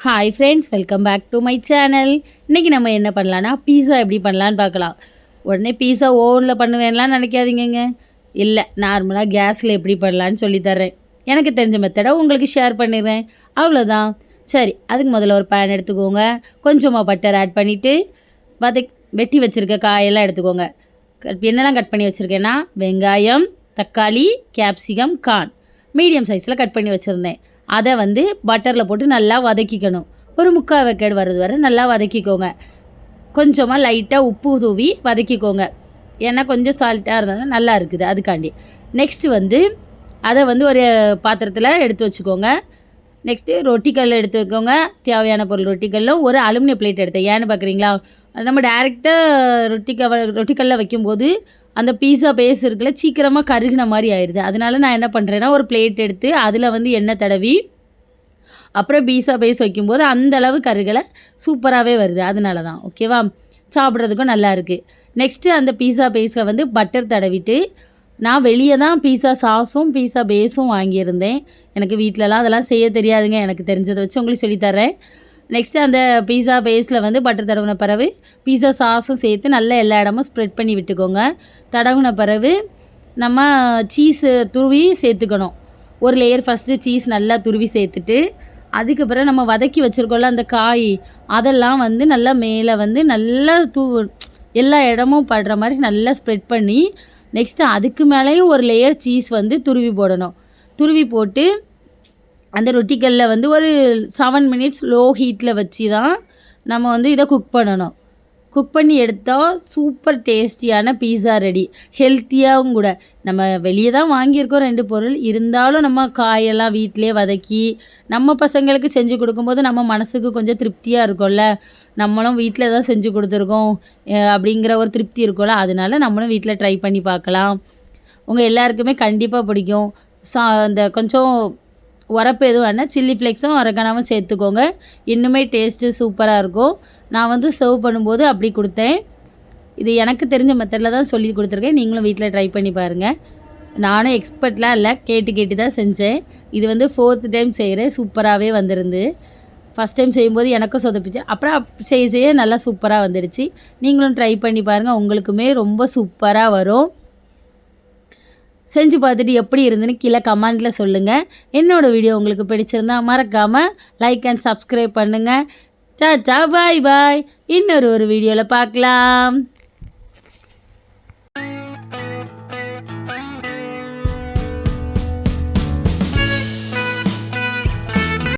Hi friends, welcome back to my channel. இன்றைக்கி நம்ம என்ன பண்ணலான்னா பீஸா எப்படி பண்ணலான்னு பார்க்கலாம். உடனே பீஸா ஓவனில் பண்ணுவேன்லாம் நினைக்காதீங்க. இல்லை, நார்மலாக கேஸில் எப்படி பண்ணலான்னு சொல்லித்தரேன். எனக்கு தெரிஞ்ச மெத்தடை உங்களுக்கு ஷேர் பண்ணிடுறேன், அவ்வளோதான். சரி, அதுக்கு முதல்ல ஒரு பேன் எடுத்துக்கோங்க. கொஞ்சமாக பட்டர் ஆட் பண்ணிவிட்டு வெட்டி வச்சுருக்க காயெல்லாம் எடுத்துக்கோங்க. என்னெல்லாம் கட் பண்ணி வச்சுருக்கேன்னா வெங்காயம், தக்காளி, கேப்சிகம், கார்ன் மீடியம் சைஸில் கட் பண்ணி வச்சுருந்தேன். அதை பட்டரில் போட்டு நல்லா வதக்கிக்கணும். ஒரு 3/4 வேக்காடு வர்றது வரை நல்லா வதக்கிக்கோங்க. கொஞ்சமாக லைட்டாக உப்பு தூவி வதக்கிக்கோங்க. ஏன்னா கொஞ்சம் சால்ட்டாக இருந்தால் நல்லா இருக்குது, அதுக்காண்டி. நெக்ஸ்ட்டு அதை ஒரு பாத்திரத்தில் எடுத்து வச்சுக்கோங்க. நெக்ஸ்ட்டு ரொட்டிக்கல் எடுத்துக்கோங்க. தேவையான பொருள் ரொட்டிக்கல்லும் ஒரு அலுமினிய பிளேட் எடுத்தேன். ஏன்னு பார்க்குறீங்களா, நம்ம டேரெக்டாக ரொட்டிக்கல்லில் வைக்கும்போது அந்த பீஸா பேஸ் இருக்குல்ல, சீக்கிரமாக கருகின மாதிரி ஆயிடுது. அதனால நான் என்ன பண்ணுறேன்னா ஒரு பிளேட் எடுத்து அதில் எண்ணெய் தடவி அப்புறம் பீஸா பேஸ் வைக்கும்போது அந்தளவு கருகலை, சூப்பராகவே வருது. அதனால தான். ஓகேவா, சாப்பிட்றதுக்கும் நல்லா இருக்குது. நெக்ஸ்ட்டு அந்த பீஸா பேஸில் பட்டர் தடவிட்டு, நான் வெளியே தான் பீஸா சாஸும் பீஸா பேஸும் வாங்கியிருந்தேன். எனக்கு வீட்டிலலாம் அதெல்லாம் செய்ய தெரியாதுங்க. எனக்கு தெரிஞ்சதை வச்சு உங்களுக்கு சொல்லித்தரேன். நெக்ஸ்ட்டு அந்த பீஸா பேஸில் பட்டர் தடவின பிறகு பீஸா சாஸும் சேர்த்து நல்லா எல்லா இடமும் ஸ்ப்ரெட் பண்ணி விட்டுக்கோங்க. தடவின பிறகு நம்ம சீஸு துருவி சேர்த்துக்கணும். ஒரு லேயர் ஃபஸ்ட்டு சீஸ் நல்லா துருவி சேர்த்துட்டு, அதுக்கப்புறம் நம்ம வதக்கி வச்சுருக்கோம்ல அந்த காய், அதெல்லாம் நல்லா மேலே நல்லா எல்லா இடமும் படுற மாதிரி நல்லா ஸ்ப்ரெட் பண்ணி, நெக்ஸ்ட்டு அதுக்கு மேலேயும் ஒரு லேயர் சீஸ் துருவி போடணும். துருவி போட்டு அந்த ரொட்டிக்கல்லில் ஒரு 7 மினிட்ஸ் லோ ஹீட்டில் வச்சு தான் நம்ம இதை குக் பண்ணணும். குக் பண்ணி எடுத்தால் சூப்பர் டேஸ்டியான பீஸா ரெடி. ஹெல்த்தியாகவும் கூட. நம்ம வெளியே தான் வாங்கியிருக்கோம் 2 பொருள், இருந்தாலும் நம்ம காயெல்லாம் வீட்டிலே வதக்கி நம்ம பசங்களுக்கு செஞ்சு கொடுக்கும்போது நம்ம மனசுக்கு கொஞ்சம் திருப்தியாக இருக்கும்ல. நம்மளும் வீட்டில் தான் செஞ்சு கொடுத்துருக்கோம் அப்படிங்கிற ஒரு திருப்தி இருக்கும்ல. அதனால நம்மளும் வீட்டில் ட்ரை பண்ணி பார்க்கலாம். உங்கள் எல்லாருக்குமே கண்டிப்பாக பிடிக்கும். இந்த கொஞ்சம் உரப்பு எதுவும் வேணால் சில்லி ஃப்ளேக்ஸும் அரகனாவும் சேர்த்துக்கோங்க. இன்னுமே டேஸ்ட்டு சூப்பராக இருக்கும். நான் சர்வ் பண்ணும்போது அப்படி கொடுத்தேன். இது எனக்கு தெரிஞ்ச மெத்தடில் தான் சொல்லி கொடுத்துருக்கேன். நீங்களும் வீட்டில் ட்ரை பண்ணி பாருங்கள். நானும் எக்ஸ்பர்ட்லாம் இல்லை, கேட்டு தான் செஞ்சேன். இது 4th டைம் செய்கிறேன். சூப்பராகவே வந்திருந்து. ஃபஸ்ட் டைம் செய்யும்போது எனக்கும் சொதப்பிச்சு, அப்புறம் செய்ய நல்லா சூப்பராக வந்துடுச்சு. நீங்களும் ட்ரை பண்ணி பாருங்கள், உங்களுக்குமே ரொம்ப சூப்பராக வரும். செஞ்சு பார்த்துட்டு எப்படி இருந்துன்னு கீழே கமெண்ட்டில் சொல்லுங்கள். என்னோடய வீடியோ உங்களுக்கு பிடிச்சிருந்தா மறக்காமல் லைக் அண்ட் சப்ஸ்கிரைப் பண்ணுங்கள். சாச்சா, பாய் பாய். இன்னொரு வீடியோவில் பார்க்கலாம்.